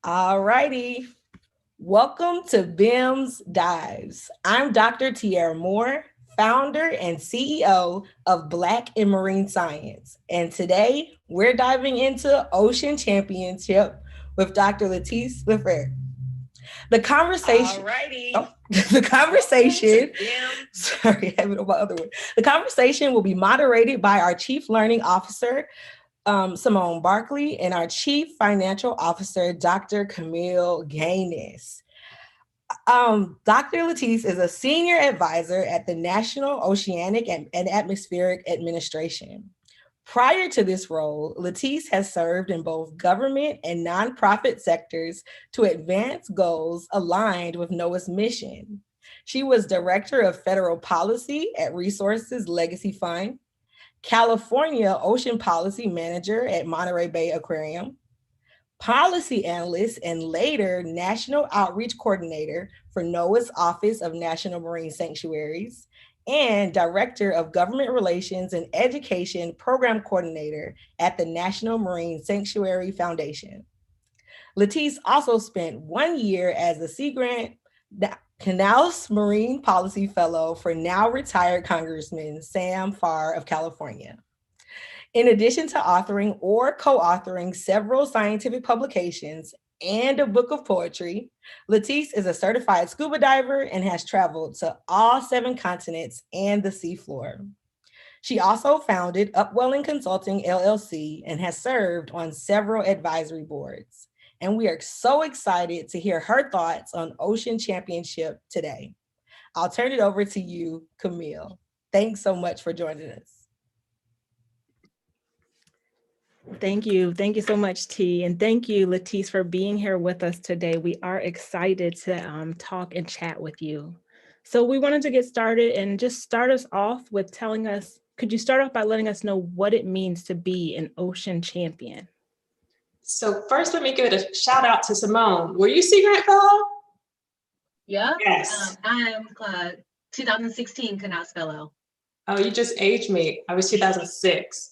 All righty. Welcome to BIMS Dives. I'm Dr. Tiara Moore, founder and CEO of Black in Marine Science. And today we're diving into Ocean Championship with Dr. Letise LaFeir. The conversation. Alrighty. Oh, the conversation. Sorry, I have it on my other one. The conversation will be moderated by our Chief Learning Officer, Symone Barkley, and our Chief Financial Officer, Dr. Camille Gaynus. Dr. Letise is a senior advisor at the National Oceanic and Atmospheric Administration. Prior to this role, Letise has served in both government and nonprofit sectors to advance goals aligned with NOAA's mission. She was Director of Federal Policy at Resources Legacy Fund, California Ocean Policy Manager at Monterey Bay Aquarium, policy analyst and later National Outreach Coordinator for NOAA's Office of National Marine Sanctuaries, and Director of Government Relations and Education Program Coordinator at the National Marine Sanctuary Foundation. Letise also spent 1 year as a Sea Grant Canals Marine Policy Fellow for now retired Congressman Sam Farr of California. In addition to authoring or co-authoring several scientific publications and a book of poetry, Letise is a certified scuba diver and has traveled to all 7 continents and the seafloor. She also founded Upwelling Consulting LLC and has served on several advisory boards. And we are so excited to hear her thoughts on Ocean Championship today. I'll turn it over to you, Camille. Thanks so much for joining us. Thank you. Thank you so much, T. And thank you, Letise, for being here with us today. We are excited to talk and chat with you. So we wanted to get started and just start us off with telling us, could you start off by letting us know what it means to be an ocean champion? So first, let me give it a shout out to Symone. Were you Sea Grant Fellow? Yeah. Yes. I am 2016 Canals Fellow. Oh, you just aged me. I was 2006.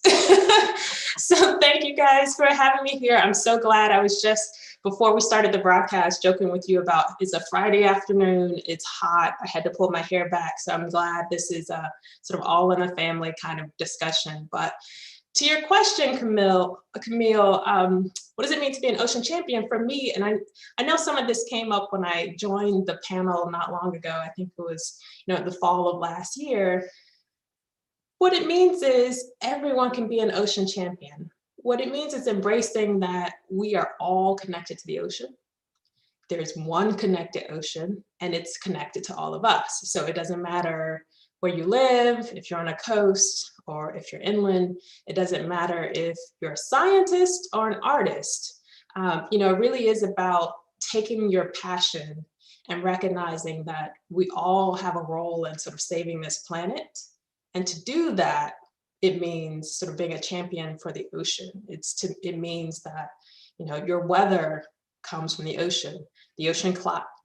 So thank you guys for having me here. I'm so glad. I was just, before we started the broadcast, joking with you about it's a Friday afternoon, it's hot, I had to pull my hair back. So I'm glad this is a sort of all in the family kind of discussion. But to your question, Camille, what does it mean to be an ocean champion for me? And I know some of this came up when I joined the panel not long ago. I think it was, the fall of last year. What it means is everyone can be an ocean champion. What it means is embracing that we are all connected to the ocean. There's one connected ocean and it's connected to all of us. So it doesn't matter where you live, if you're on a coast or if you're inland. It doesn't matter if you're a scientist or an artist. It really is about taking your passion and recognizing that we all have a role in sort of saving this planet. And to do that, it means sort of being a champion for the ocean. It means that, your weather comes from the ocean. The ocean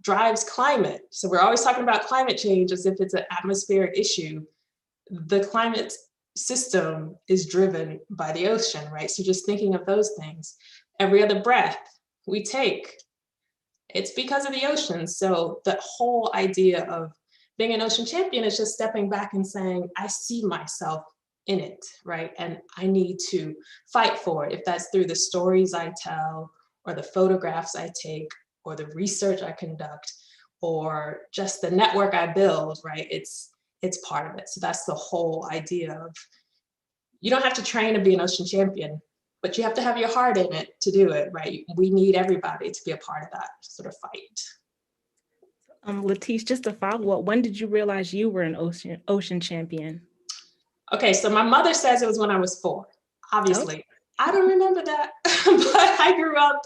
drives climate. So we're always talking about climate change as if it's an atmospheric issue. The climate system is driven by the ocean, right? So just thinking of those things. Every other breath we take, it's because of the ocean. So the whole idea of being an ocean champion is just stepping back and saying, I see myself in it, right? And I need to fight for it. If that's through the stories I tell, or the photographs I take, or the research I conduct, or just the network I build, right? It's part of it. So that's the whole idea of, you don't have to train to be an ocean champion, but you have to have your heart in it to do it, right? We need everybody to be a part of that sort of fight. Letise, just to follow up, when did you realize you were an ocean champion? Okay, so my mother says it was when I was 4, obviously. I don't remember that, but I grew up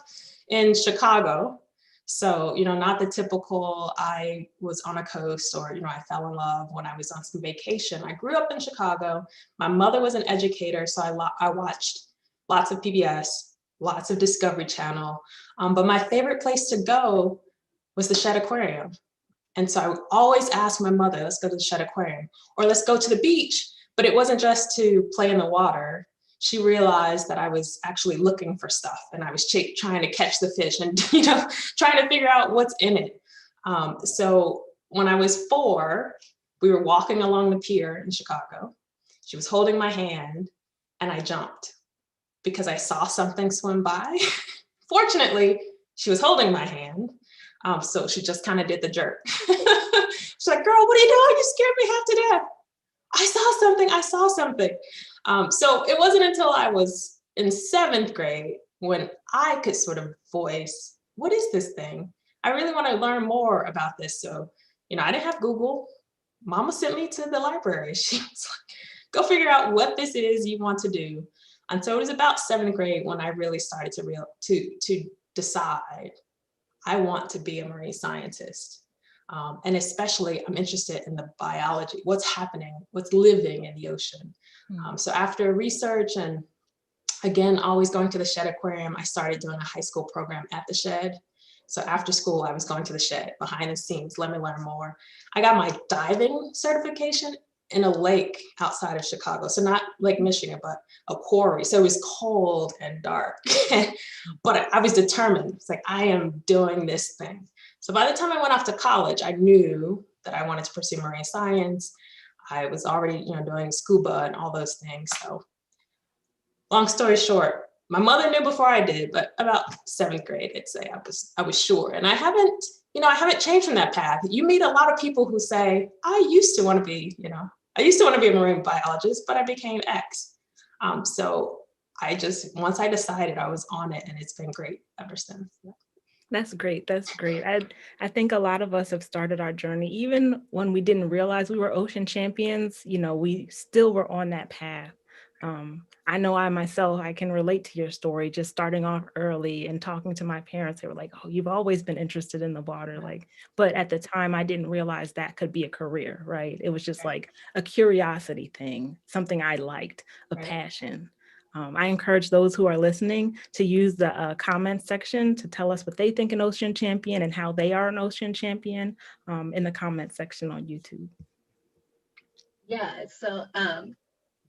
in Chicago. So, not the typical, I was on a coast or, I fell in love when I was on some vacation. I grew up in Chicago. My mother was an educator, so I watched lots of PBS, lots of Discovery Channel. But my favorite place to go was the Shedd Aquarium. And so I would always ask my mother, let's go to the Shedd Aquarium, or let's go to the beach. But it wasn't just to play in the water. she realized that I was actually looking for stuff, and I was trying to catch the fish and, trying to figure out what's in it. So when I was 4, we were walking along the pier in Chicago. She was holding my hand and I jumped because I saw something swim by. Fortunately, she was holding my hand. So she just kind of did the jerk. She's like, girl, what are you doing? You scared me half to death. I saw something. So it wasn't until I was in 7th grade when I could sort of voice, what is this thing? I really want to learn more about this. So, I didn't have Google. Mama sent me to the library. She was like, go figure out what this is you want to do. And so it was about 7th grade when I really started to decide I want to be a marine scientist. And especially I'm interested in the biology, what's happening, what's living in the ocean. So after research and again, always going to the Shed Aquarium, I started doing a high school program at the Shed. So after school, I was going to the Shed behind the scenes, let me learn more. I got my diving certification in a lake outside of Chicago. So not Lake Michigan, but a quarry. So it was cold and dark, but I was determined. It's like, I am doing this thing. So by the time I went off to college, I knew that I wanted to pursue marine science. I was already, doing scuba and all those things. So long story short, my mother knew before I did, but about 7th grade, I'd say I was sure. And I haven't changed from that path. You meet a lot of people who say, I used to want to be a marine biologist, but I became X. So once I decided, I was on it, and it's been great ever since. That's great. That's great. I think a lot of us have started our journey, even when we didn't realize we were ocean champions, we still were on that path. I know I can relate to your story, just starting off early and talking to my parents. They were like, oh, you've always been interested in the water. But at the time I didn't realize that could be a career, right? It was just like a curiosity thing, something I liked, a passion. I encourage those who are listening to use the comment section to tell us what they think an ocean champion and how they are an ocean champion in the comment section on YouTube. Yeah, so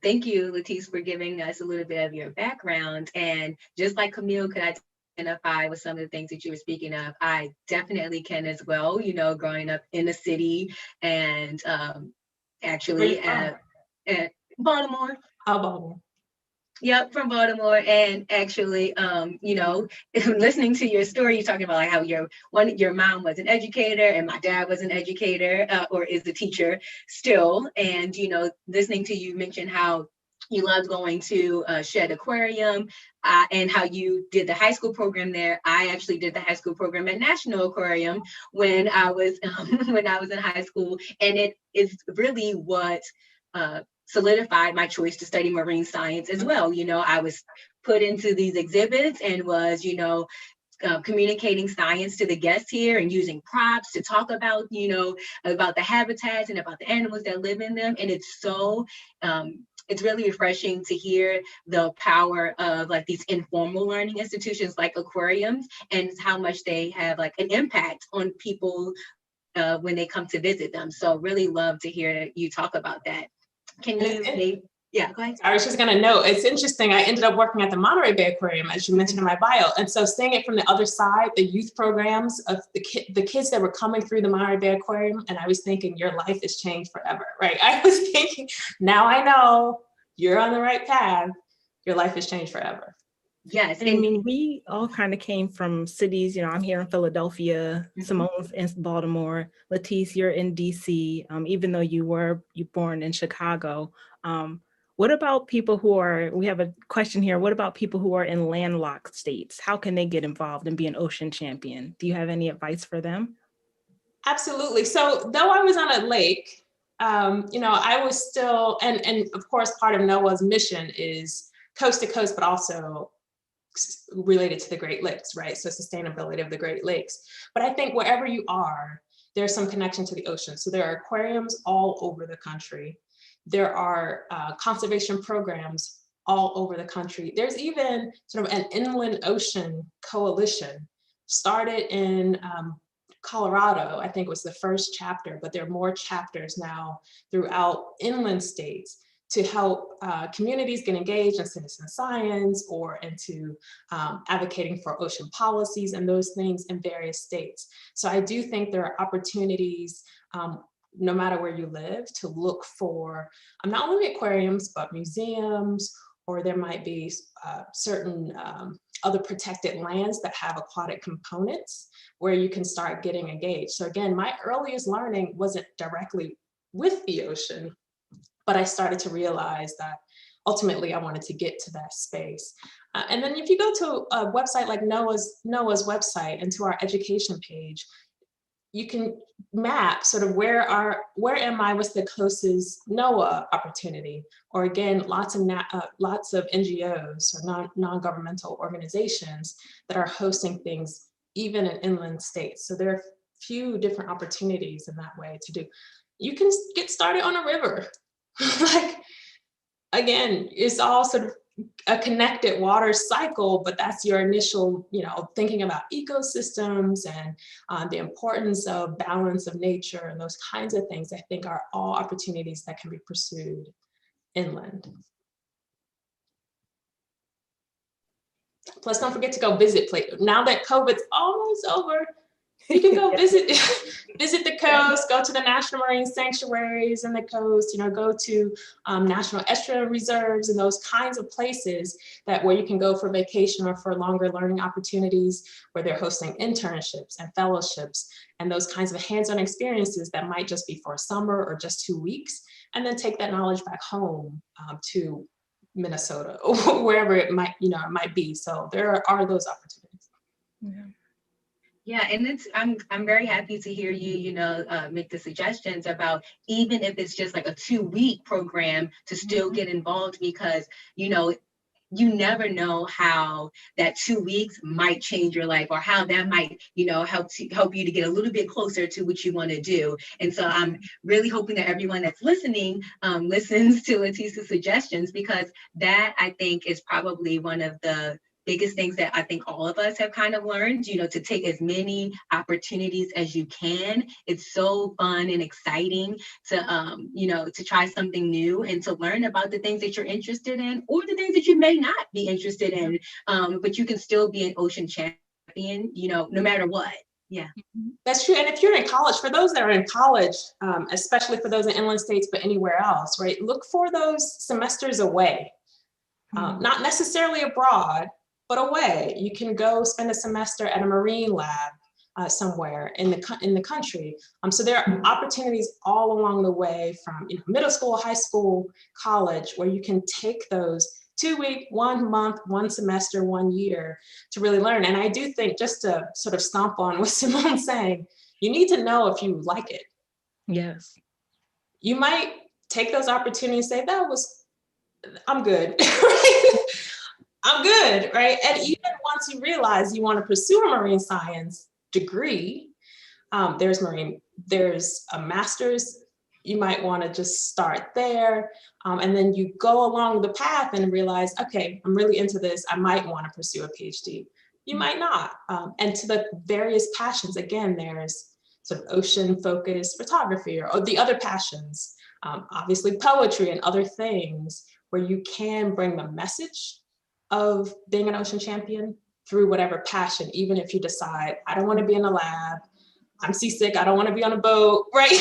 thank you, Letise, for giving us a little bit of your background. And just like Camille could identify with some of the things that you were speaking of, I definitely can as well, growing up in the city and actually at Baltimore. Baltimore. Yep, from Baltimore. And actually, listening to your story, you're talking about like how your mom was an educator and my dad was an educator or is a teacher still. And, listening to you mention how you loved going to Shed Aquarium and how you did the high school program there. I actually did the high school program at National Aquarium when I was in high school. And it is really what solidified my choice to study marine science as well. I was put into these exhibits and was, communicating science to the guests here and using props to talk about, about the habitats and about the animals that live in them. And it's so, it's really refreshing to hear the power of like these informal learning institutions like aquariums and how much they have like an impact on people when they come to visit them. So really love to hear you talk about that. Can you yeah, go ahead. I was just going to note, it's interesting. I ended up working at the Monterey Bay Aquarium, as you mentioned in my bio. And so seeing it from the other side, the youth programs of the kids that were coming through the Monterey Bay Aquarium, and I was thinking, your life has changed forever, right? I was thinking, now I know you're on the right path. Your life has changed forever. Yes. I mean, we all kind of came from cities, I'm here in Philadelphia, Symone's in Baltimore, Letise, you're in DC, even though you were born in Chicago. What about people we have a question here. What about people who are in landlocked states? How can they get involved and be an ocean champion? Do you have any advice for them? Absolutely. So though I was on a lake, I was still, and of course, part of NOAA's mission is coast to coast, but also related to the Great Lakes, right? So sustainability of the Great Lakes. But I think wherever you are, there's some connection to the ocean. So there are aquariums all over the country. There are conservation programs all over the country. There's even sort of an inland ocean coalition started in Colorado. I think was the first chapter, but there are more chapters now throughout inland states to help communities get engaged in citizen science or into advocating for ocean policies and those things in various states. So I do think there are opportunities, no matter where you live, to look for not only aquariums, but museums, or there might be certain other protected lands that have aquatic components where you can start getting engaged. So again, my earliest learning wasn't directly with the ocean, but I started to realize that ultimately I wanted to get to that space. And then if you go to a website like NOAA's website and to our education page, you can map sort of where am I with the closest NOAA opportunity, or again, lots of NGOs or non-governmental organizations that are hosting things even in inland states. So there are a few different opportunities in that way to do. You can get started on a river. Like, again, it's all sort of a connected water cycle, but that's your initial, thinking about ecosystems and the importance of balance of nature and those kinds of things, I think are all opportunities that can be pursued inland. Plus, don't forget to go visit places. Now that COVID's almost over, you can go visit the coast, go to the national marine sanctuaries and the coast, go to national estuarine reserves and those kinds of places where you can go for vacation or for longer learning opportunities, where they're hosting internships and fellowships and those kinds of hands-on experiences that might just be for a summer or just 2 weeks, and then take that knowledge back home to Minnesota or wherever it might be. So there are those opportunities. Yeah. Yeah, and I'm very happy to hear you, make the suggestions about, even if it's just like a 2-week program, to still get involved, because, you never know how that 2 weeks might change your life, or how that might, help you to get a little bit closer to what you want to do. And so I'm really hoping that everyone that's listening listens to Letise's suggestions, because that, I think, is probably one of the biggest things that I think all of us have kind of learned, to take as many opportunities as you can. It's so fun and exciting to, to try something new and to learn about the things that you're interested in, or the things that you may not be interested in, but you can still be an ocean champion, no matter what. Yeah. That's true. And if you're in college, for those that are in college, especially for those in inland states, but anywhere else, right, look for those semesters away, not necessarily abroad, but away. You can go spend a semester at a marine lab somewhere in the country. So there are opportunities all along the way, from middle school, high school, college, where you can take those 2-week, 1 month, 1 semester, 1 year to really learn. And I do think, just to sort of stomp on what Symone's saying, you need to know if you like it. Yes. You might take those opportunities and say, I'm good. I'm good, right? And even once you realize you want to pursue a marine science degree, there's a master's, you might want to just start there. And then you go along the path and realize, okay, I'm really into this. I might want to pursue a PhD. You might not. And to the various passions, again, there's sort of ocean-focused photography or the other passions, obviously poetry and other things, where you can bring the message of being an ocean champion through whatever passion, even if you decide, I don't want to be in a lab, I'm seasick, I don't want to be on a boat, right?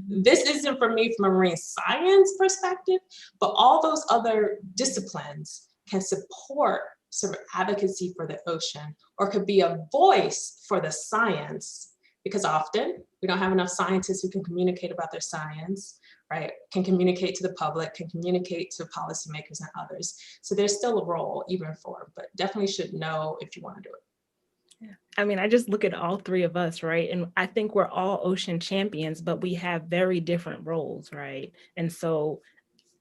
This isn't for me from a marine science perspective, but all those other disciplines can support sort of advocacy for the ocean, or could be a voice for the science, because often we don't have enough scientists who can communicate about their science, right? Can communicate to the public, can communicate to policymakers and others. So there's still a role even for, but definitely should know if you want to do it. Yeah. I mean, I just look at all three of us, right? And I think we're all ocean champions, but we have very different roles, right? And so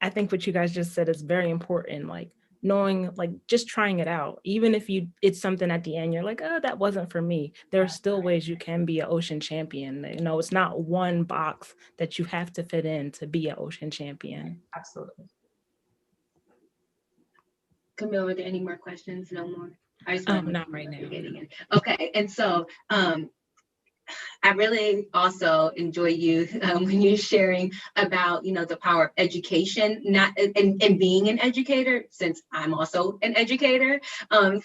I think what you guys just said is very important, like knowing, like just trying it out. Even if it's something at the end, you're like, oh, that wasn't for me. There are still ways you can be an ocean champion. It's not one box that you have to fit in to be an ocean champion. Absolutely. Camille, are there any more questions? No more? Not right now. Okay, and so I really also enjoy you when you're sharing about, the power of education, not and being an educator, since I'm also an educator.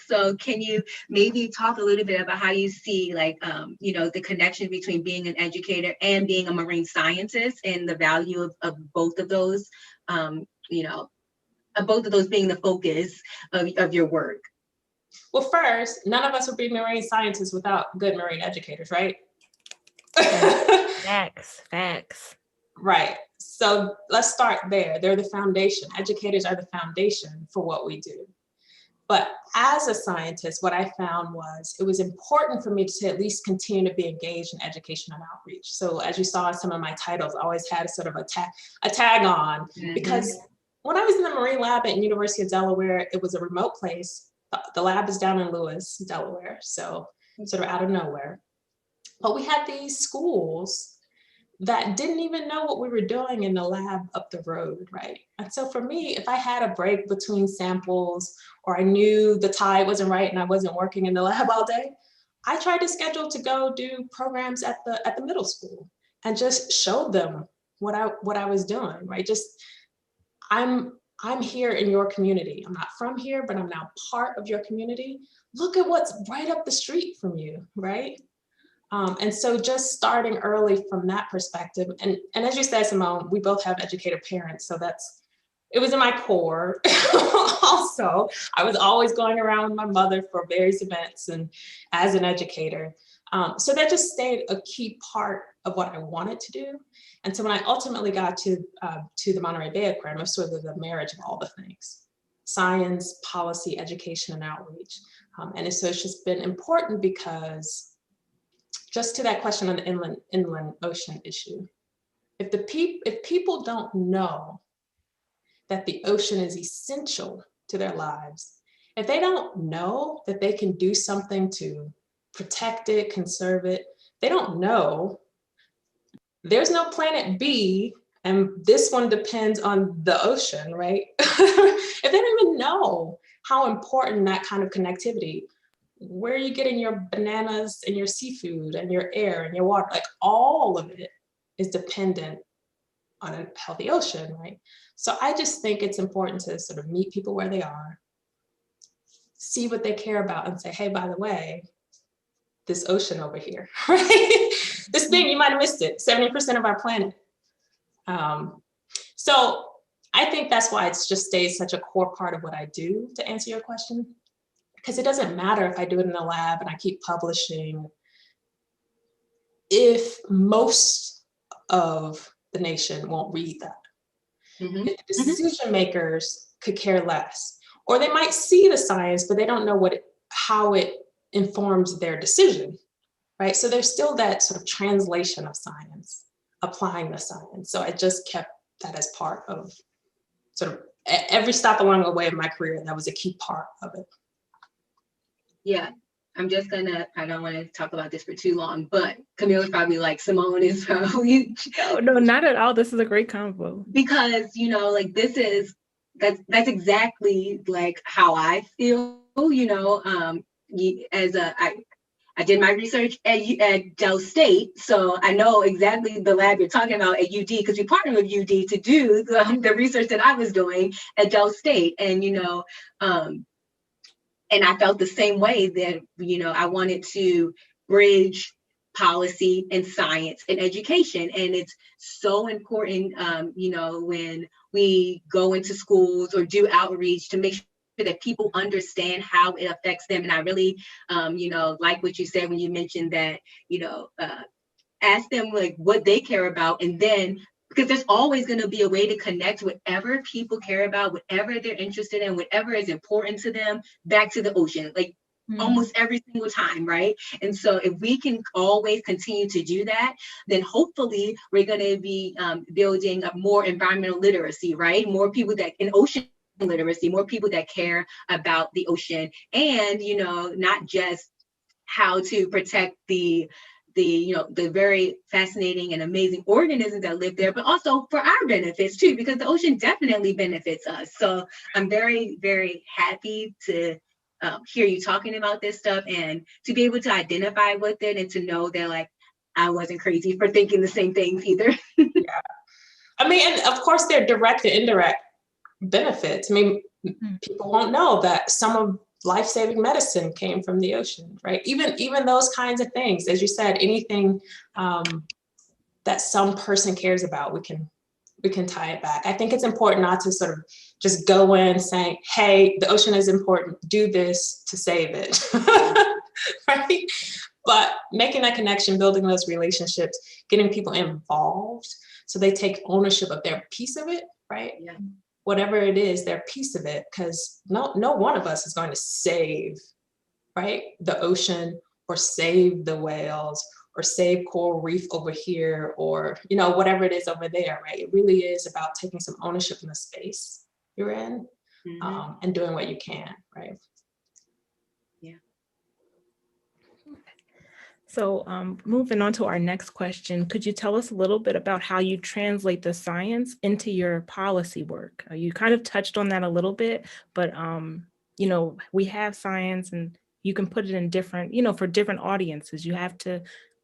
So can you maybe talk a little bit about how you see the connection between being an educator and being a marine scientist, and the value of both of those, both of those being the focus of your work? Well, first, none of us would be marine scientists without good marine educators, right? Facts. Right. So let's start there. They're the foundation. Educators are the foundation for what we do. But as a scientist, what I found was it was important for me to at least continue to be engaged in education and outreach. So as you saw in some of my titles, I always had a sort of a tag on, because when I was in the Marine Lab at University of Delaware, it was a remote place. The lab is down in Lewis, Delaware, so sort of out of nowhere. But we had these schools that didn't even know what we were doing in the lab up the road, right? And so for me, if I had a break between samples, or I knew the tide wasn't right and I wasn't working in the lab all day, I tried to schedule to go do programs at the middle school and just show them what I was doing, right? Just, I'm here in your community. I'm not from here, but I'm now part of your community. Look at what's right up the street from you, right? And so just starting early from that perspective, and as you said, Symone, we both have educator parents, so it was in my core. Also, I was always going around with my mother for various events and as an educator. So that just stayed a key part of what I wanted to do. And so when I ultimately got to the Monterey Bay Aquarium, it was sort of the marriage of all the things: science, policy, education, and outreach. And so it's just been important because, just to that question on the inland ocean issue, if people don't know that the ocean is essential to their lives, if they don't know that they can do something to protect it, conserve it, they don't know there's no planet B and this one depends on the ocean, right? If they don't even know how important that kind of connectivity, where are you getting your bananas and your seafood and your air and your water, like all of it is dependent on a healthy ocean, right? So I just think it's important to sort of meet people where they are, see what they care about, and say, hey, by the way, this ocean over here, right? This thing, you might have missed it, 70% of our planet. So I think that's why it's just stays such a core part of what I do, to answer your question. Because it doesn't matter if I do it in the lab and I keep publishing, if most of the nation won't read that. If the decision makers could care less, or they might see the science, but they don't know how it informs their decision, right? So there's still that sort of translation of science, applying the science. So I just kept that as part of sort of every stop along the way of my career. That was a key part of it. Yeah, I don't want to talk about this for too long, but Camille is probably like, Symone is probably. No, not at all. This is a great convo. Because, that's exactly like how I feel, I did my research at Del State, so I know exactly the lab you're talking about at UD, because we partnered with UD to do the research that I was doing at Del State. And, and I felt the same way that, I wanted to bridge policy and science and education. And it's so important, when we go into schools or do outreach, to make sure that people understand how it affects them. And I really, like what you said when you mentioned that, ask them like what they care about, and then, because there's always going to be a way to connect whatever people care about, whatever they're interested in, whatever is important to them, back to the ocean, like almost every single time, right? And so if we can always continue to do that, then hopefully we're going to be building up more environmental literacy, right? More people that in ocean literacy, more people that care about the ocean, and, not just how to protect the very fascinating and amazing organisms that live there, but also for our benefits too, because the ocean definitely benefits us. So I'm very, very happy to hear you talking about this stuff, and to be able to identify with it, and to know that, like, I wasn't crazy for thinking the same things either. Yeah. I mean, and of course, there are direct and indirect benefits. I mean, people won't know that some of life-saving medicine came from the ocean, right? Even those kinds of things, as you said, anything that some person cares about, we can tie it back. I think it's important not to sort of just go in saying, hey, the ocean is important, do this to save it, right? But making that connection, building those relationships, getting people involved so they take ownership of their piece of it, right? Yeah. Whatever it is, their piece of it, because no one of us is going to save, right, the ocean or save the whales or save coral reef over here, or, you know, whatever it is over there, right? It really is about taking some ownership in the space you're in, and doing what you can, right? Yeah. So moving on to our next question, could you tell us a little bit about how you translate the science into your policy work? You kind of touched on that a little bit, but you know, we have science and you can put it in different, you know, for different audiences, you have to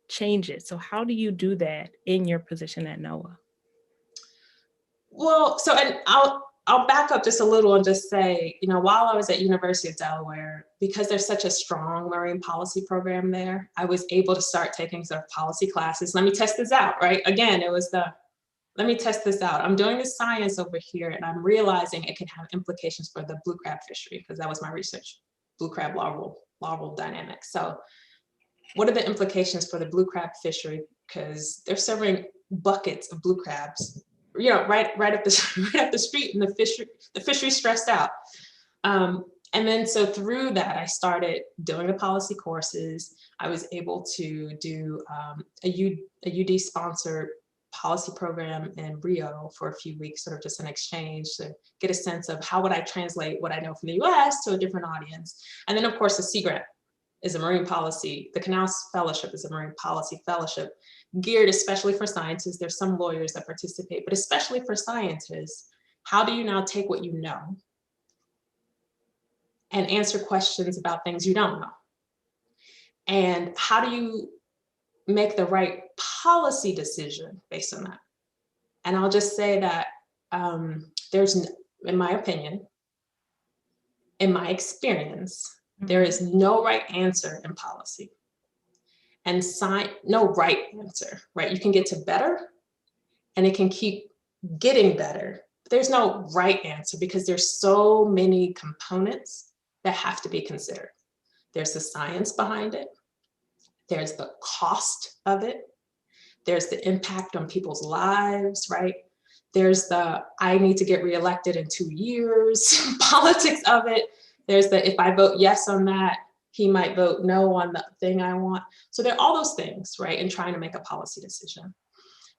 change it. So how do you do that in your position at NOAA? Well, so, and I'll back up just a little and just say, you know, while I was at University of Delaware, because there's such a strong marine policy program there, I was able to start taking sort of policy classes. Let me test this out, right? Again, it was let me test this out. I'm doing this science over here and I'm realizing it can have implications for the blue crab fishery, because that was my research, blue crab larval dynamics. So what are the implications for the blue crab fishery? Because they're serving buckets of blue crabs, you know, right up the street, and the fishery stressed out. And then so through that, I started doing the policy courses. I was able to do a UD sponsored policy program in Rio for a few weeks, sort of just an exchange to get a sense of how would I translate what I know from the US to a different audience. And then of course the Sea Grant is a marine policy, the Canals Fellowship is a marine policy fellowship geared especially for scientists. There's some lawyers that participate, but especially for scientists, how do you now take what you know and answer questions about things you don't know? And how do you make the right policy decision based on that? And I'll just say that there's, in my opinion, in my experience, there is no right answer in policy. And no right answer, right? You can get to better and it can keep getting better. But there's no right answer because there's so many components that have to be considered. There's the science behind it. There's the cost of it. There's the impact on people's lives, right? There's the, I need to get reelected in 2 years, politics of it. There's the, if I vote yes on that, he might vote no on the thing I want. So there are all those things, right, in trying to make a policy decision.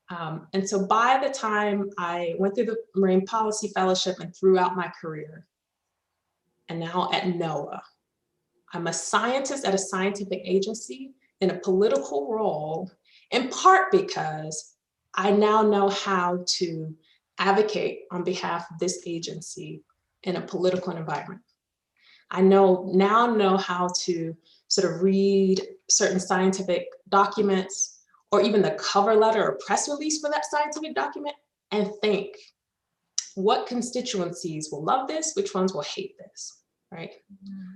And so by the time I went through the Marine Policy Fellowship and throughout my career, and now at NOAA, I'm a scientist at a scientific agency in a political role, in part because I now know how to advocate on behalf of this agency in a political environment. I now know how to sort of read certain scientific documents or even the cover letter or press release for that scientific document and think, what constituencies will love this? Which ones will hate this, right?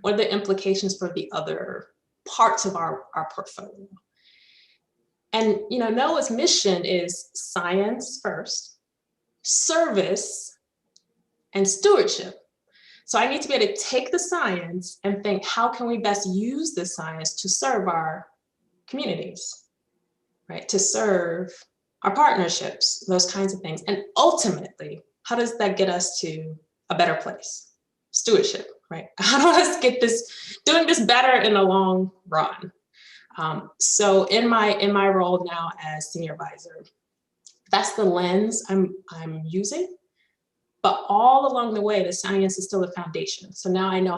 What are the implications for the other parts of our portfolio? And you know, NOAA's mission is science first, service, and stewardship. So I need to be able to take the science and think, how can we best use the science to serve our communities, right? To serve our partnerships, those kinds of things. And ultimately, how does that get us to a better place? Stewardship, right? How do us get this, doing this better in the long run? So in my role now as senior advisor, that's the lens I'm using. But all along the way, the science is still a foundation. So now I know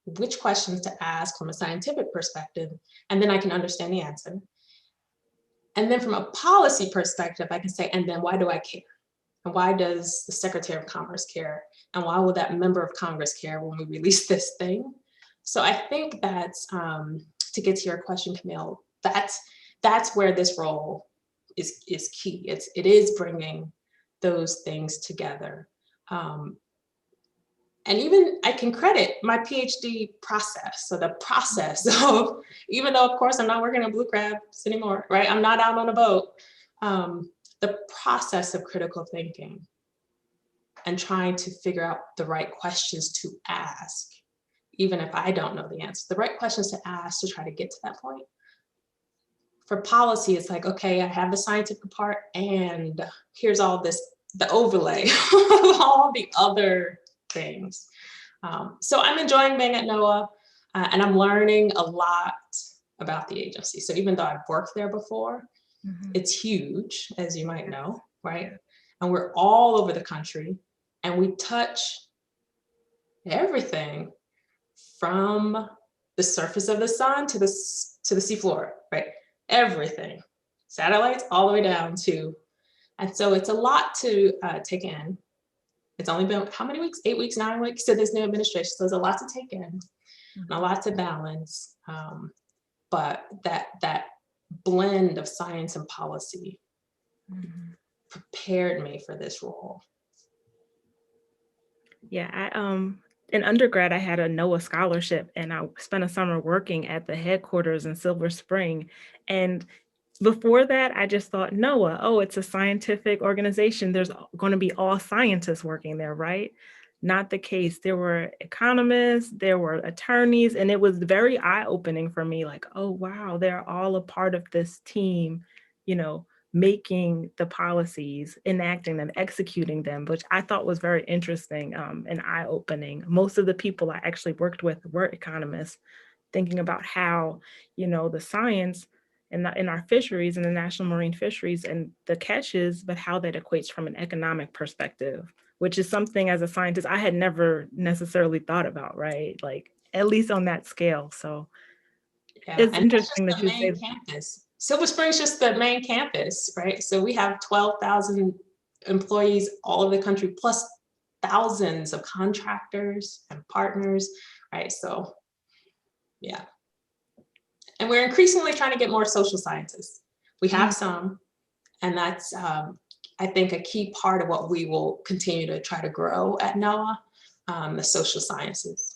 which questions to ask from a scientific perspective, and then I can understand the answer. And then from a policy perspective, I can say, and then why do I care? And why does the Secretary of Commerce care? And why will that member of Congress care when we release this thing? So I think that's, to get to your question, Camille, that's that's where this role is key. It is bringing those things together. And even I can credit my PhD process. So the process of, even though of course I'm not working on blue crabs anymore, right? I'm not out on a boat. The process of critical thinking and trying to figure out the right questions to ask, even if I don't know the answer, the right questions to ask to try to get to that point. For policy, it's like, okay, I have the scientific part and here's all this, the overlay of all the other things. So I'm enjoying being at NOAA and I'm learning a lot about the agency. So even though I've worked there before, it's huge, as you might know, right? And we're all over the country and we touch everything from the surface of the sun to the seafloor, right? Everything, satellites all the way down to, and so it's a lot to take in. It's only been how many weeks? 8 weeks, 9 weeks to this new administration. So there's a lot to take in and a lot to balance. But that blend of science and policy prepared me for this role. Yeah, in undergrad, I had a NOAA scholarship and I spent a summer working at the headquarters in Silver Spring. And before that, I just thought NOAA, oh, it's a scientific organization. There's going to be all scientists working there, right? Not the case. There were economists, there were attorneys, and it was very eye-opening for me, like, oh, wow, they're all a part of this team, you know, making the policies, enacting them, executing them, which I thought was very interesting and eye-opening. Most of the people I actually worked with were economists, thinking about how, you know, the science in our fisheries and the national marine fisheries and the catches, but how that equates from an economic perspective, which is something as a scientist I had never necessarily thought about, right? Like, at least on that scale. So yeah, it's interesting that you say campus. Silver Spring's just the main campus, right? So we have 12,000 employees all over the country, plus thousands of contractors and partners, right? So, yeah. And we're increasingly trying to get more social scientists. We have some, and that's, I think, a key part of what we will continue to try to grow at NOAA, the social sciences.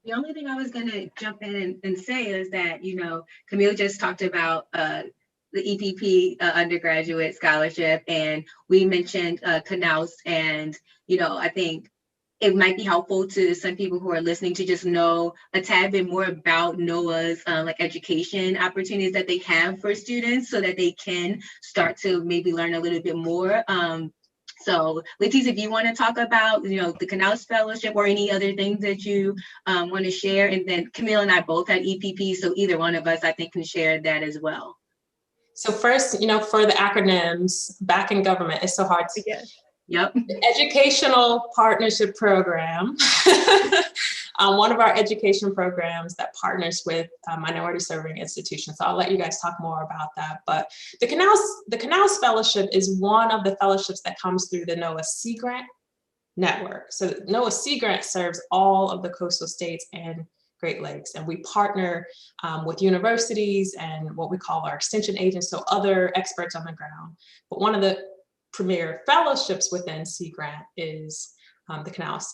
The only thing I was going to jump in and say is that, you know, Camille just talked about the EPP undergraduate scholarship, and we mentioned Gaynus, and, you know, I think it might be helpful to some people who are listening to just know a tad bit more about NOAA's like education opportunities that they have for students so that they can start to maybe learn a little bit more. So Letise, if you want to talk about, you know, the Gaynus Fellowship or any other things that you want to share, and then Camille and I both had EPP, so either one of us, I think, can share that as well. So first, you know, for the acronyms, back in government, it's so hard to get. Yep. The Educational Partnership Program, one of our education programs that partners with minority serving institutions. So I'll let you guys talk more about that. But the Gaynus Fellowship is one of the fellowships that comes through the NOAA Sea Grant network. So NOAA Sea Grant serves all of the coastal states and Great Lakes, and we partner with universities and what we call our extension agents, so other experts on the ground. But one of the premier fellowships within Sea Grant is the Gaynus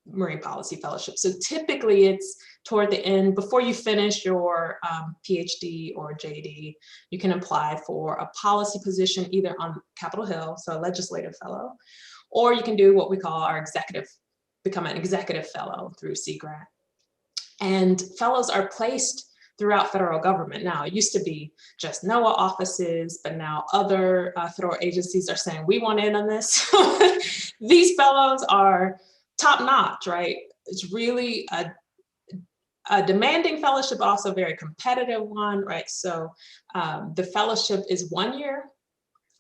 Marine Policy Fellowship. So typically it's toward the end, before you finish your PhD or JD, you can apply for a policy position either on Capitol Hill, so a legislative fellow, or you can do what we call our become an executive fellow through Sea Grant. And fellows are placed throughout federal government. Now, it used to be just NOAA offices, but now other federal agencies are saying, we want in on this. These fellows are top notch, right? It's really a demanding fellowship, also a very competitive one, right? So the fellowship is 1 year.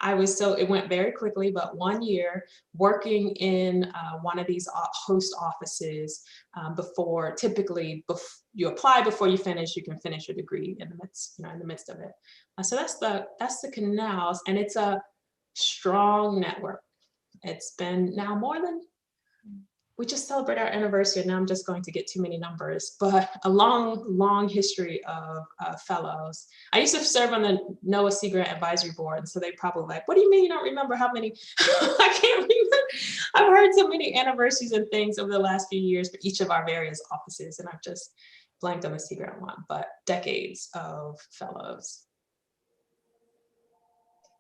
It went very quickly, but 1 year working in one of these host offices before you apply, before you finish, you can finish your degree in the midst of it. So that's the Gaynus, and it's a strong network. It's been now more than we just celebrated our anniversary, and now I'm just going to get too many numbers, but a long, long history of fellows. I used to serve on the NOAA Sea Grant Advisory Board, and so they probably like, what do you mean you don't remember how many? I can't remember. I've heard so many anniversaries and things over the last few years for each of our various offices, and I've just blanked on the Sea Grant one, but decades of fellows.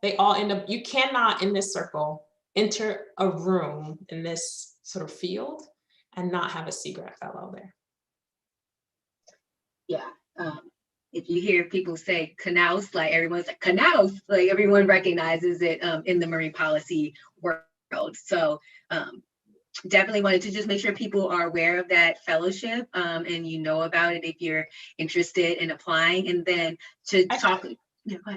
They all end up, you cannot in this circle enter a room in this sort of field and not have a Sea Grant fellow there. Yeah. If you hear people say canals, like everyone's like canals, like everyone recognizes it in the marine policy world. So definitely wanted to just make sure people are aware of that fellowship and you know about it if you're interested in applying. And then to talk.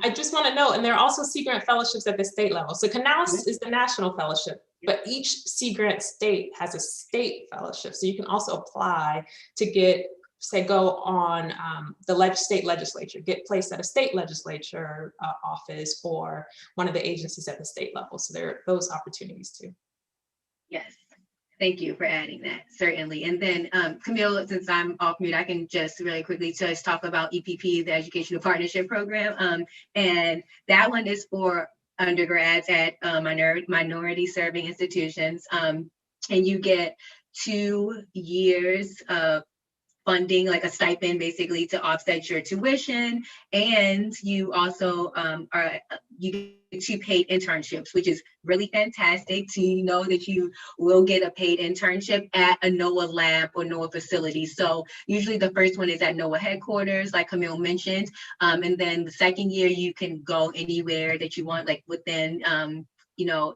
I just want to know, and there are also Sea Grant fellowships at the state level. So Canals is the national fellowship, but each Sea Grant state has a state fellowship. So you can also apply to get, say, go on the state legislature, get placed at a state legislature office or one of the agencies at the state level. So there are those opportunities too. Yes. Thank you for adding that, certainly. And then Camille, since I'm off mute, I can just really quickly just talk about EPP, the Educational Partnership Program. And that one is for undergrads at minority serving institutions. And you get 2 years of funding, like a stipend basically to offset your tuition. And you also you get 2 paid internships, which is really fantastic to know that you will get a paid internship at a NOAA lab or NOAA facility. So usually the first one is at NOAA headquarters, like Camille mentioned. And then the second year you can go anywhere that you want, like within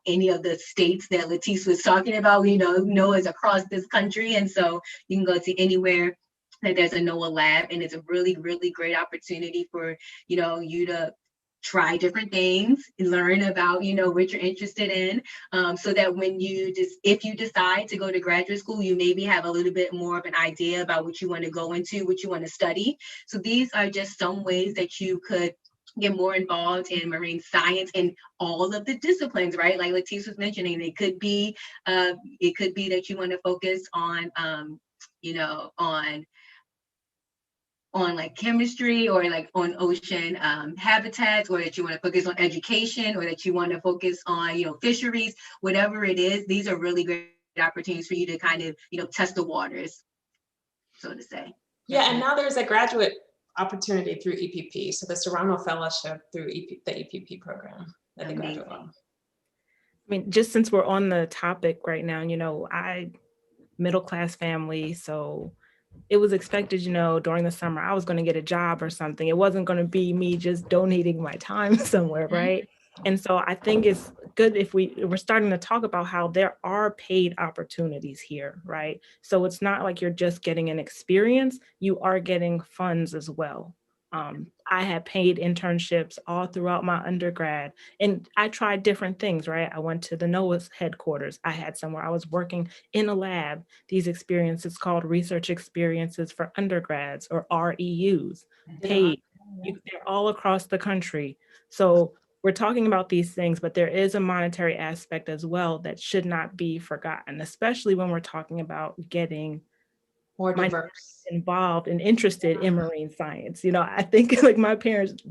any of the states that Letise was talking about. NOAA's across this country. And so you can go to anywhere that there's a NOAA lab, and it's a really, really great opportunity for, you to try different things, learn about, what you're interested in, so that when if you decide to go to graduate school, you maybe have a little bit more of an idea about what you want to go into, what you want to study. So these are just some ways that you could get more involved in marine science and all of the disciplines, right? Like Letise was mentioning, it could be that you want to focus on, on like chemistry or like on ocean habitats, or that you want to focus on education, or that you want to focus on, fisheries, whatever it is. These are really great opportunities for you to kind of, test the waters, so to say. Yeah, and now there's a graduate opportunity through EPP. So the Serrano Fellowship through the EPP program that they graduate on. I mean, just since we're on the topic right now, I middle-class family, so it was expected, during the summer, I was going to get a job or something. It wasn't going to be me just donating my time somewhere, right? And so I think it's good if we're starting to talk about how there are paid opportunities here, right? So it's not like you're just getting an experience, you are getting funds as well. I had paid internships all throughout my undergrad, and I tried different things, right? I went to the NOAA's headquarters. I had somewhere I was working in a lab. These experiences called research experiences for undergrads, or REUs, paid. They're all across the country. So we're talking about these things, but there is a monetary aspect as well that should not be forgotten, especially when we're talking about getting more diverse, involved and interested in marine science. I think like my parents,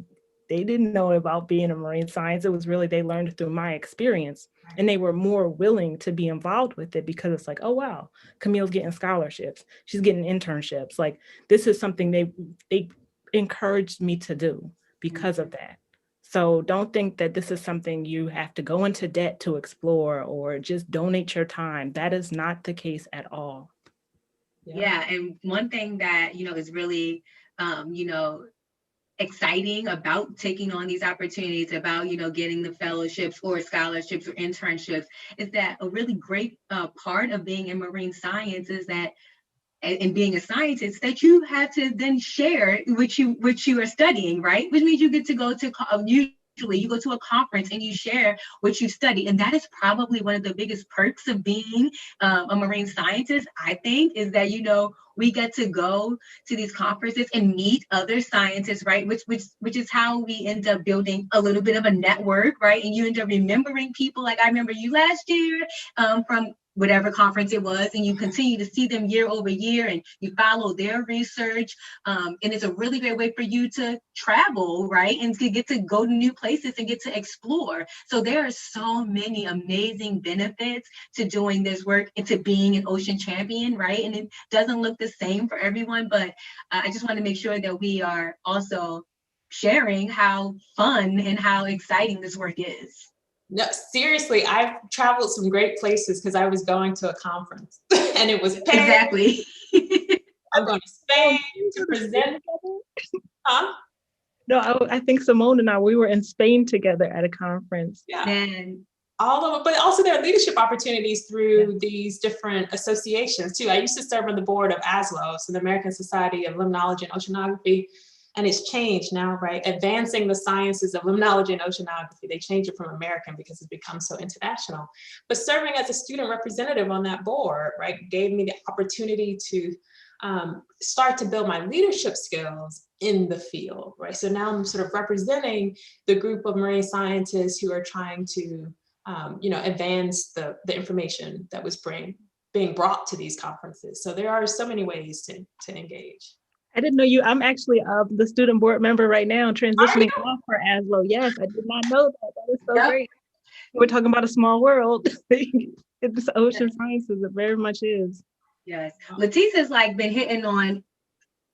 they didn't know about being a marine science. It was really, they learned through my experience, and they were more willing to be involved with it because it's like, oh, wow, Camille's getting scholarships. She's getting internships. Like, this is something they encouraged me to do because of that. So don't think that this is something you have to go into debt to explore or just donate your time. That is not the case at all. Yeah, and one thing that, is really, exciting about taking on these opportunities, about, getting the fellowships or scholarships or internships, is that a really great part of being in marine science is that, and being a scientist, that you have to then share what you are studying, right? Which means you get to go to, usually you go to a conference and you share what you study. And that is probably one of the biggest perks of being a marine scientist, I think, is that, we get to go to these conferences and meet other scientists, right? Which is how we end up building a little bit of a network, right? And you end up remembering people. Like I remember you last year from whatever conference it was, and you continue to see them year over year, and you follow their research. And it's a really great way for you to travel, right? And to get to go to new places and get to explore. So there are so many amazing benefits to doing this work and to being an ocean champion, right? And it doesn't look the same for everyone, but I just want to make sure that we are also sharing how fun and how exciting this work is. No, seriously, I've traveled some great places because I was going to a conference and it was paid. Exactly. I'm going to Spain to present. Huh? No, I think Symone and we were in Spain together at a conference. Yeah. And all of it, but also there are leadership opportunities through these different associations too. I used to serve on the board of ASLO, so the American Society of Limnology and Oceanography. And it's changed now, right? Advancing the sciences of limnology and oceanography. They changed it from American because it's become so international. But serving as a student representative on that board, right, gave me the opportunity to start to build my leadership skills in the field, right? So now I'm sort of representing the group of marine scientists who are trying to, advance the information that was being brought to these conferences. So there are so many ways to engage. I didn't know I'm actually the student board member right now, transitioning off for ASLO. Yes, I did not know that. That is so great. We're talking about a small world. It's ocean sciences, it very much is. Yes, Letise has been hitting on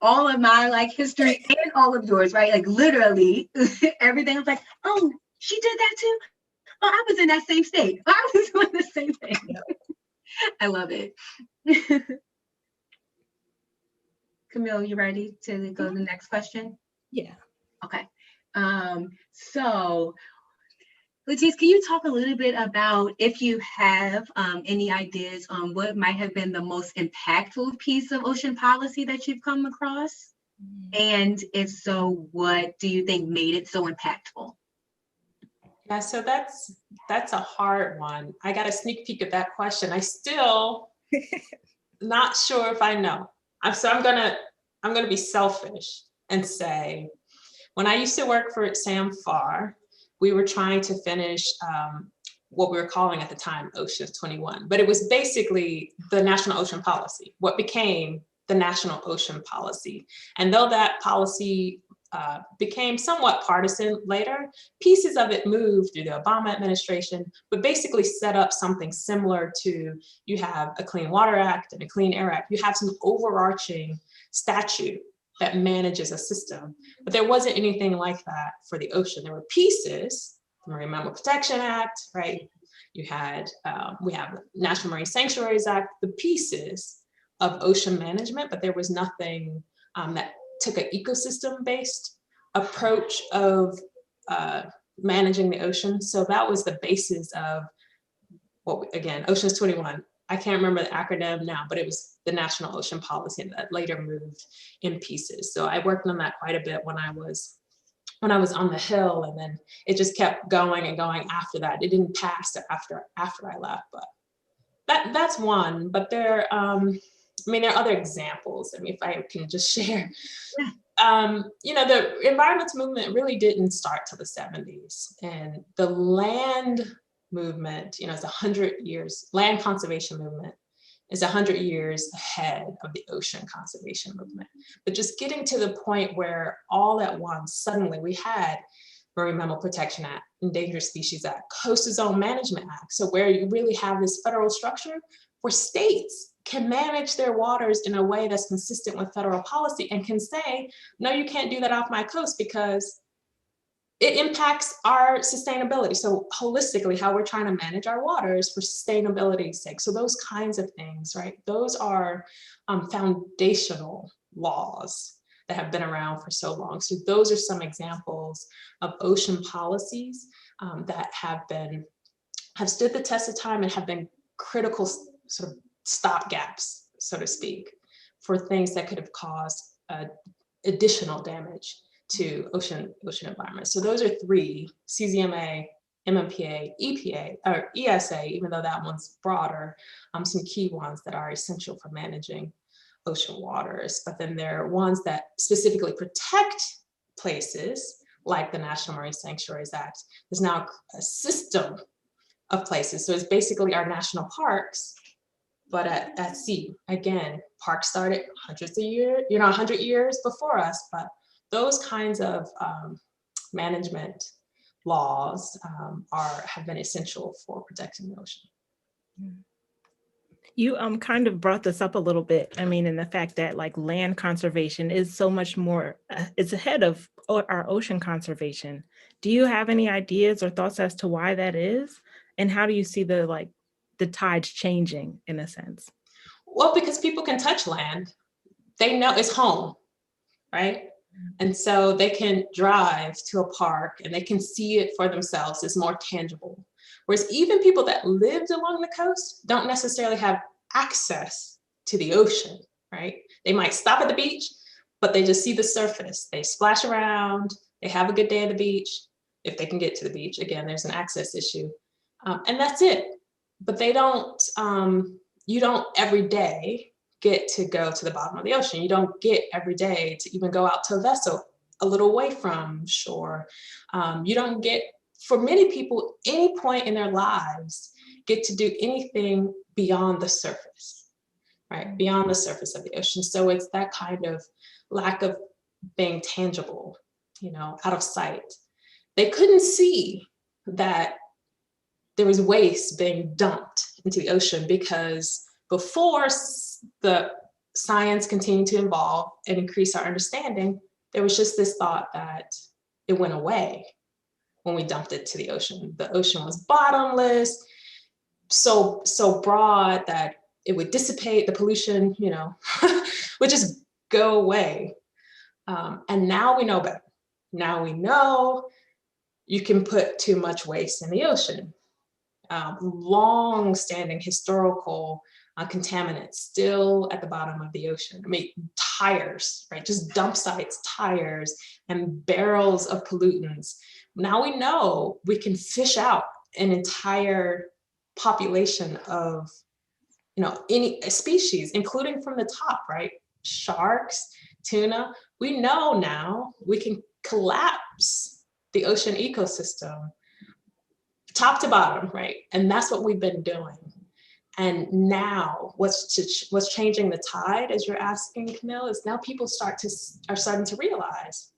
all of my history and all of yours, right? Like literally everything. I was like, oh, she did that too. Oh, I was in that same state. I was doing the same thing. I love it. Camille, you ready to go to the next question? Yeah. Okay. So Letise, can you talk a little bit about if you have any ideas on what might have been the most impactful piece of ocean policy that you've come across? And if so, what do you think made it so impactful? Yeah, so that's a hard one. I got a sneak peek at that question. I still not sure if I know. So I'm gonna be selfish and say, when I used to work for SAMFAR, we were trying to finish what we were calling at the time Oceans 21, but it was basically the National Ocean Policy, what became the National Ocean Policy. And though that policy became somewhat partisan later, pieces of it moved through the Obama administration, but basically set up something similar to, you have a Clean Water Act and a Clean Air Act. You have some overarching statute that manages a system, but there wasn't anything like that for the ocean. There were pieces, the Marine Mammal Protection Act, right? You had, we have the National Marine Sanctuaries Act, the pieces of ocean management, but there was nothing that took an ecosystem-based approach of managing the ocean. So that was the basis of again, Oceans 21. I can't remember the acronym now, but it was the National Ocean Policy that later moved in pieces. So I worked on that quite a bit when I was on the Hill, and then it just kept going and going after that. It didn't pass after I left, but that's one. But there are other examples. If I can just share. The environmental movement really didn't start till the 70s, and the land movement, is 100 years, land conservation movement is 100 years ahead of the ocean conservation movement. But just getting to the point where all at once, suddenly we had Marine Mammal Protection Act, Endangered Species Act, Coastal Zone Management Act. So where you really have this federal structure where states can manage their waters in a way that's consistent with federal policy and can say, no, you can't do that off my coast because it impacts our sustainability. So holistically, how we're trying to manage our waters for sustainability's sake. So those kinds of things, right? Those are foundational laws that have been around for so long. So those are some examples of ocean policies that have stood the test of time and have been critical sort of stopgaps, so to speak, for things that could have caused additional damage to ocean environments. So those are three: CZMA, MMPA, EPA, or ESA, even though that one's broader, some key ones that are essential for managing ocean waters. But then there are ones that specifically protect places, like the National Marine Sanctuaries Act. There's now a system of places. So it's basically our national parks but at sea. Again, parks started hundreds of years, 100 years before us, but those kinds of management laws have been essential for protecting the ocean. You kind of brought this up a little bit. I mean, in the fact that like land conservation is so much more, it's ahead of our ocean conservation. Do you have any ideas or thoughts as to why that is? And how do you see the tides changing in a sense? Well, because people can touch land. They know it's home, right? And so they can drive to a park and they can see it for themselves. It's more tangible. Whereas even people that lived along the coast don't necessarily have access to the ocean, right? They might stop at the beach, but they just see the surface. They splash around, they have a good day at the beach, if they can get to the beach. Again, there's an access issue. And that's it. But they don't, you don't every day get to go to the bottom of the ocean. You don't get every day to even go out to a vessel a little away from shore. You don't get, for many people, any point in their lives, get to do anything beyond the surface, right? Beyond the surface of the ocean. So it's that kind of lack of being tangible, out of sight. They couldn't see that there was waste being dumped into the ocean because before the science continued to evolve and increase our understanding, there was just this thought that it went away when we dumped it to the ocean. The ocean was bottomless, so broad that it would dissipate, the pollution, would just go away. And now we know better. Now we know you can put too much waste in the ocean. Long-standing historical contaminants still at the bottom of the ocean. I mean, tires, right? Just dump sites, tires, and barrels of pollutants. Now we know we can fish out an entire population of, any species, including from the top, right? Sharks, tuna. We know now we can collapse the ocean ecosystem top to bottom, right? And that's what we've been doing. And now what's changing the tide, as you're asking, Camille, is now people are starting to realize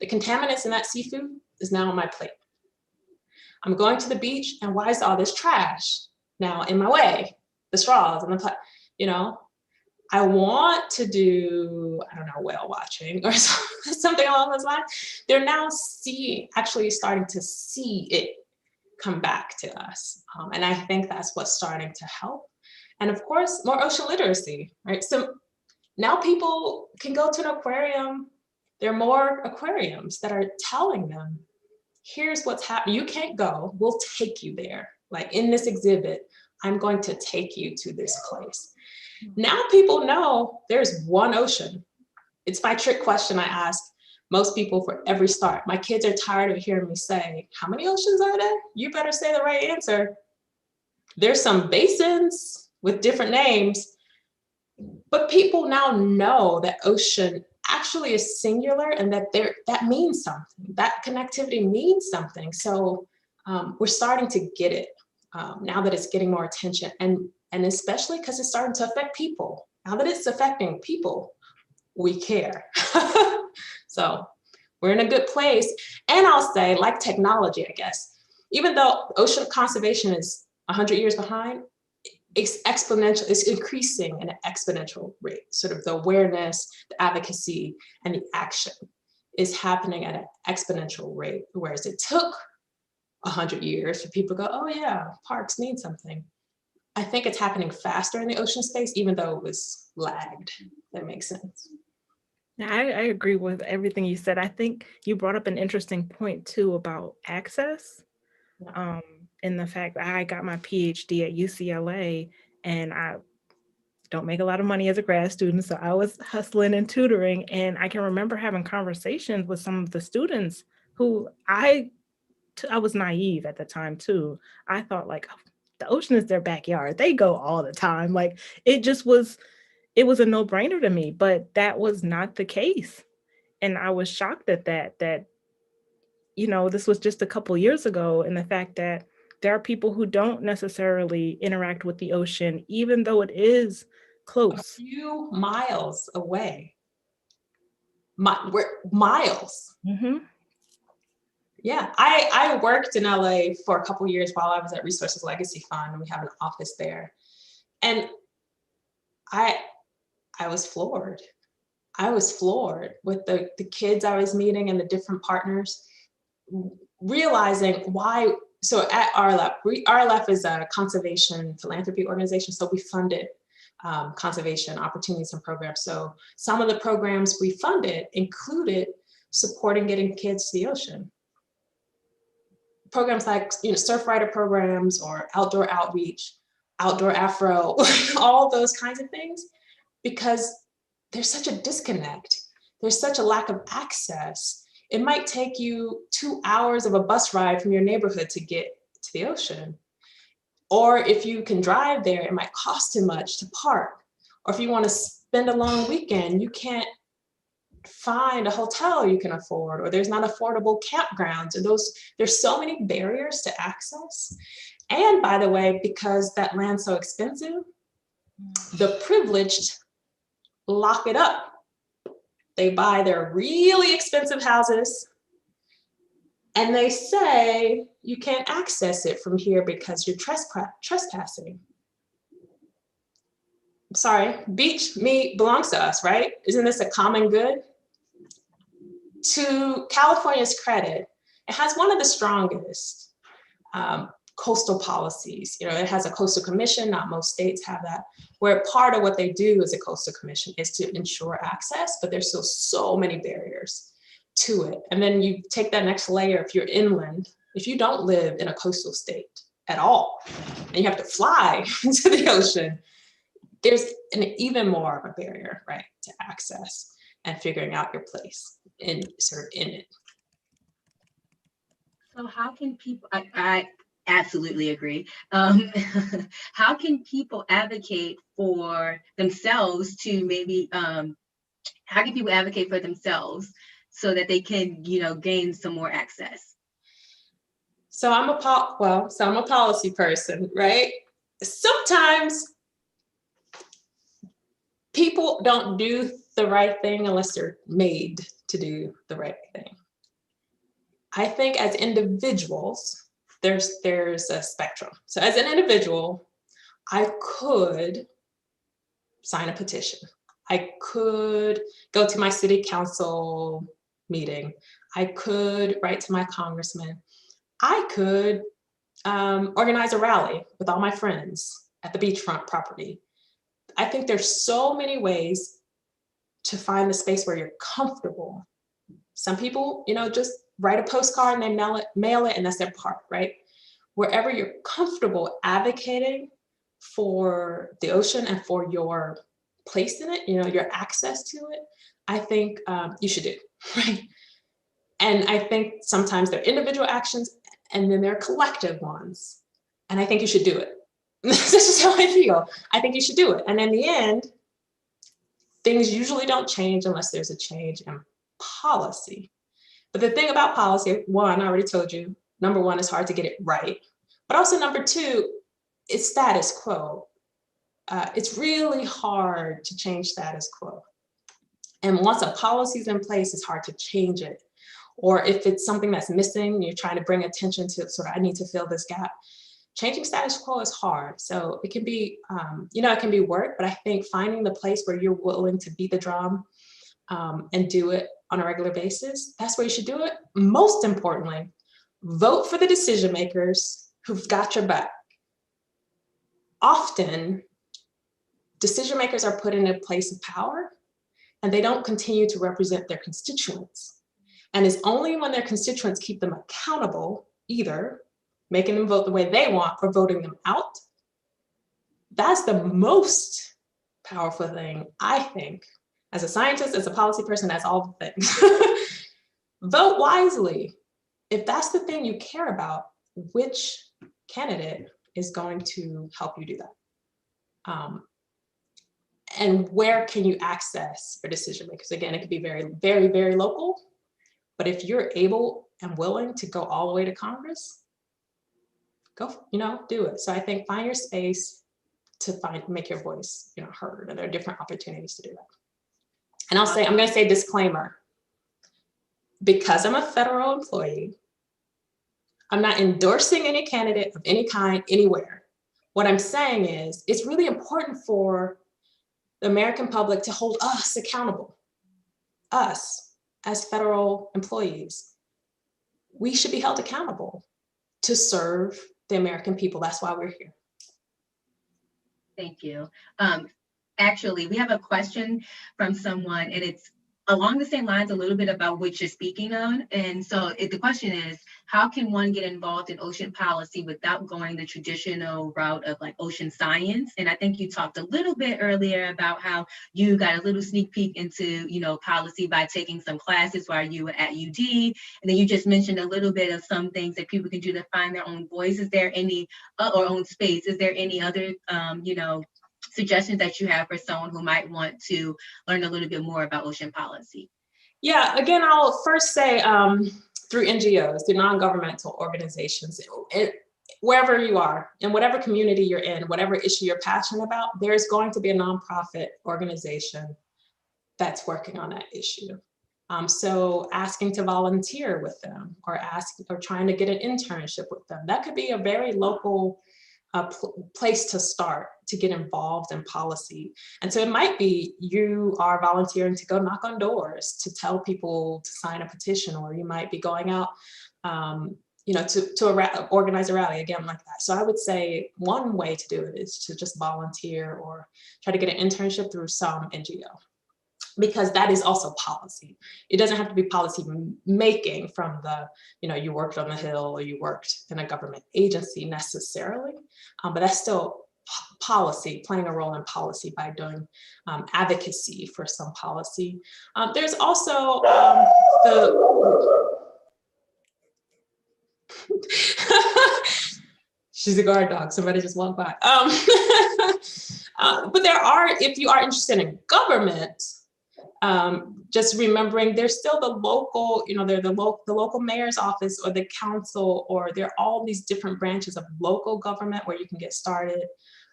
the contaminants in that seafood is now on my plate. I'm going to the beach, and why is all this trash now in my way? The straws and I want to do, whale watching or something along those lines. They're now actually starting to see it come back to us. And I think that's what's starting to help. And of course, more ocean literacy, right? So now people can go to an aquarium. There are more aquariums that are telling them, here's what's happening. You can't go, we'll take you there. Like in this exhibit, I'm going to take you to this place. Now people know there's one ocean. It's my trick question I ask most people for every start. My kids are tired of hearing me say, how many oceans are there? You better say the right answer. There's some basins with different names, but people now know that ocean actually is singular and that means something. That connectivity means something. So we're starting to get it now that it's getting more attention, and especially because it's starting to affect people. Now that it's affecting people, we care. So we're in a good place. And I'll say, like technology, I guess, even though ocean conservation is 100 years behind, it's exponential, it's increasing at an exponential rate. Sort of the awareness, the advocacy, and the action is happening at an exponential rate. Whereas it took 100 years for people to go, oh yeah, parks mean something. I think it's happening faster in the ocean space, even though it was lagged. That makes sense. I agree with everything you said. I think you brought up an interesting point too about access. In the fact that I got my PhD at UCLA and I don't make a lot of money as a grad student, so I was hustling and tutoring, and I can remember having conversations with some of the students who I was naive at the time too. I thought like, oh, the ocean is their backyard. They go all the time. Like it was a no-brainer to me, but that was not the case. And I was shocked at that this was just a couple years ago, and the fact that There are people who don't necessarily interact with the ocean, even though it is close. A few miles away. We're miles. Mm-hmm. Yeah, I worked in LA for a couple years while I was at Resources Legacy Fund, and we have an office there. And I was floored. I was floored with the kids I was meeting and the different partners, realizing why. So at RLF, RLF is a conservation philanthropy organization, so we funded conservation opportunities and programs. So some of the programs we funded included supporting getting kids to the ocean. Programs like, surf rider programs or outdoor outreach, outdoor Afro, all those kinds of things, because there's such a disconnect. There's such a lack of access. It might take you 2 hours of a bus ride from your neighborhood to get to the ocean. Or if you can drive there, it might cost too much to park. Or if you want to spend a long weekend, you can't find a hotel you can afford, or there's not affordable campgrounds, or there's so many barriers to access. And by the way, because that land's so expensive, the privileged lock it up. They buy their really expensive houses and they say, you can't access it from here because you're trespassing. Sorry, beach meat belongs to us, right? Isn't this a common good? To California's credit, it has one of the strongest coastal policies. It has a coastal commission, not most states have that, where part of what they do as a coastal commission is to ensure access, but there's still so many barriers to it. And then you take that next layer, if you're inland, if you don't live in a coastal state at all, and you have to fly into the ocean, there's an even more of a barrier, right, to access and figuring out your place in it. So how can people, I absolutely agree. How can people advocate for themselves to maybe, how can people advocate for themselves so that they can, gain some more access? So I'm a policy person, right? Sometimes people don't do the right thing unless they're made to do the right thing. I think as individuals, there's a spectrum. So as an individual, I could sign a petition. I could go to my city council meeting. I could write to my congressman. I could organize a rally with all my friends at the beachfront property. I think there's so many ways to find the space where you're comfortable. Some people, just write a postcard and they mail it, and that's their part, right? Wherever you're comfortable advocating for the ocean and for your place in it, your access to it, I think you should do, right? And I think sometimes there are individual actions and then there are collective ones. And I think you should do it. This is how I feel. I think you should do it. And in the end, things usually don't change unless there's a change in policy. But the thing about policy, one, I already told you, number one, it's hard to get it right. But also number two, it's status quo. It's really hard to change status quo. And once a policy is in place, it's hard to change it. Or if it's something that's missing, you're trying to bring attention to I need to fill this gap. Changing status quo is hard. So it can be, it can be work, but I think finding the place where you're willing to beat the drum and do it on a regular basis, that's where you should do it. Most importantly, vote for the decision makers who've got your back. Often, decision makers are put in a place of power and they don't continue to represent their constituents. And it's only when their constituents keep them accountable, either making them vote the way they want or voting them out. That's the most powerful thing, I think, as a scientist, as a policy person, as all the things. Vote wisely. If that's the thing you care about, which candidate is going to help you do that? And where can you access your decision makers? Again, it could be very, very, very local, but if you're able and willing to go all the way to Congress, go, do it. So I think find your space to make your voice, heard, and there are different opportunities to do that. And I'm going to say disclaimer, because I'm a federal employee, I'm not endorsing any candidate of any kind anywhere. What I'm saying is it's really important for the American public to hold us accountable. Us as federal employees, we should be held accountable to serve the American people. That's why we're here. Thank you. Actually, we have a question from someone, and it's along the same lines a little bit about what you're speaking on. And so the question is, how can one get involved in ocean policy without going the traditional route of like ocean science? And I think you talked a little bit earlier about how you got a little sneak peek into, policy by taking some classes while you were at UD. And then you just mentioned a little bit of some things that people can do to find their own voice. Is there any, or own space? Is there any other, suggestions that you have for someone who might want to learn a little bit more about ocean policy? Yeah, again, I'll first say through NGOs, through non-governmental organizations, wherever you are, in whatever community you're in, whatever issue you're passionate about, there's going to be a nonprofit organization that's working on that issue. So asking to volunteer with them or trying to get an internship with them, that could be a very local place to start to get involved in policy. And so it might be you are volunteering to go knock on doors, to tell people to sign a petition, or you might be going out, to organize a rally, again, like that. So I would say one way to do it is to just volunteer or try to get an internship through some NGO, because that is also policy. It doesn't have to be policy making from the, you worked on the Hill or you worked in a government agency necessarily, but that's still policy, playing a role in policy by doing advocacy for some policy. There's also she's a guard dog, somebody just walked by. But there are, if you are interested in government, just remembering there's still the local, the local mayor's office or the council, or there are all these different branches of local government where you can get started.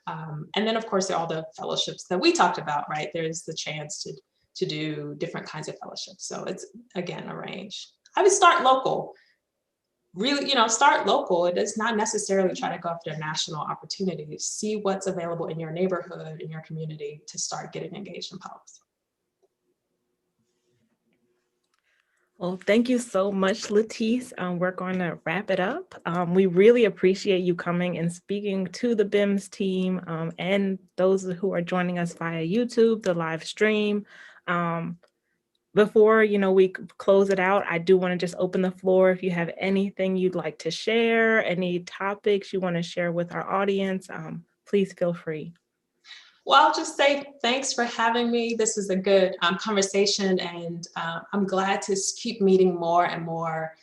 And then of course, there are all the fellowships that we talked about, right? There's the chance to do different kinds of fellowships. So it's, again, a range. I would start local. Really, start local. It does not necessarily try to go after national opportunities. See what's available in your neighborhood, in your community, to start getting engaged in policy. Well, thank you so much, Letise. We're going to wrap it up. We really appreciate you coming and speaking to the BIMS team and those who are joining us via YouTube, the live stream. Before we close it out, I do want to just open the floor. If you have anything you'd like to share, any topics you want to share with our audience, please feel free. Well, I'll just say thanks for having me. This is a good conversation, and I'm glad to keep meeting more and more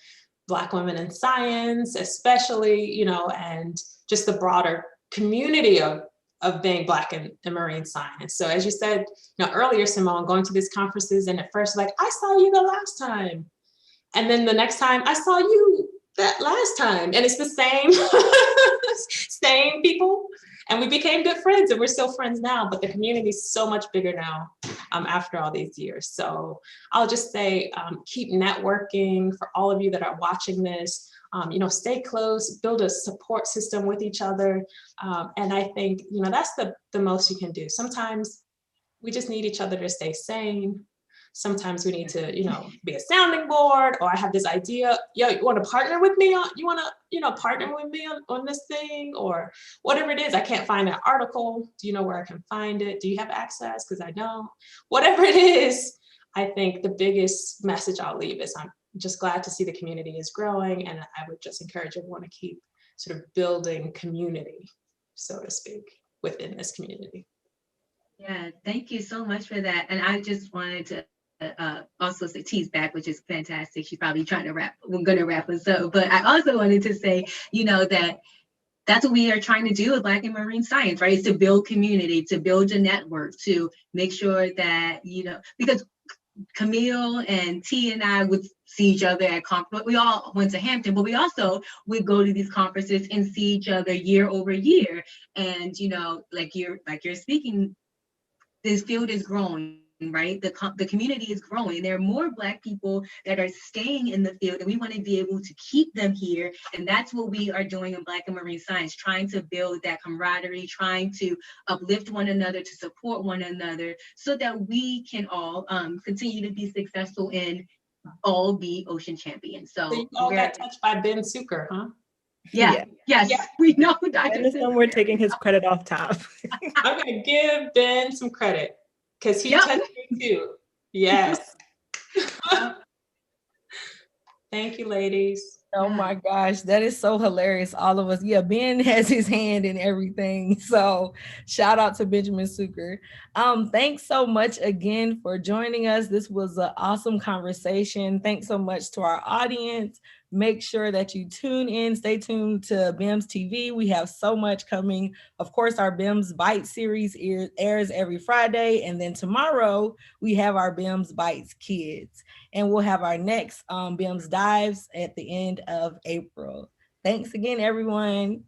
Black women in science, especially, and just the broader community of being Black in marine science. So as you said earlier, Symone, going to these conferences, and at first like, I saw you the last time. And then the next time I saw you that last time. And it's the same, same people. And we became good friends, and we're still friends now, but the community is so much bigger now after all these years. So I'll just say, keep networking. For all of you that are watching this, stay close, build a support system with each other. And I think, that's the most you can do. Sometimes we just need each other to stay sane. Sometimes we need to, be a sounding board, or I have this idea, yo, you want to partner with me on, partner with me on this thing, or whatever it is. I can't find that article. Do you know where I can find it? Do you have access? Because I don't. Whatever it is, I think the biggest message I'll leave is I'm just glad to see the community is growing, and I would just encourage everyone to keep sort of building community, so to speak, within this community. Yeah, thank you so much for that. And I just wanted to also say T's back, which is fantastic. She's probably trying to we're going to wrap us up. But I also wanted to say, that's what we are trying to do with Black in marine science, right? Is to build community, to build a network, to make sure that, because Camille and T and I would see each other at conference. We all went to Hampton, but we also would go to these conferences and see each other year over year. And like you're speaking, this field is growing, right? The community is growing. There are more Black people that are staying in the field, and we want to be able to keep them here. And that's what we are doing in Black and Marine Science, trying to build that camaraderie, trying to uplift one another, to support one another, so that we can all continue to be successful and all be ocean champions. So So you all got touched by Ben Suker, huh? yes, we know Dr. And we're taking his credit off top. I'm gonna give Ben some credit because he touched me too. Yes. Thank you, ladies. Oh my gosh, that is so hilarious. All of us. Yeah, Ben has his hand in everything. So shout out to Benjamin Suker. Thanks so much again for joining us. This was an awesome conversation. Thanks so much to our audience. Make sure that you tune in, stay tuned to BIMS TV. We have so much coming. Of course, our BIMS Bite series airs every Friday. And then tomorrow we have our BIMS Bites Kids. And we'll have our next BIMS Dives at the end of April. Thanks again, everyone.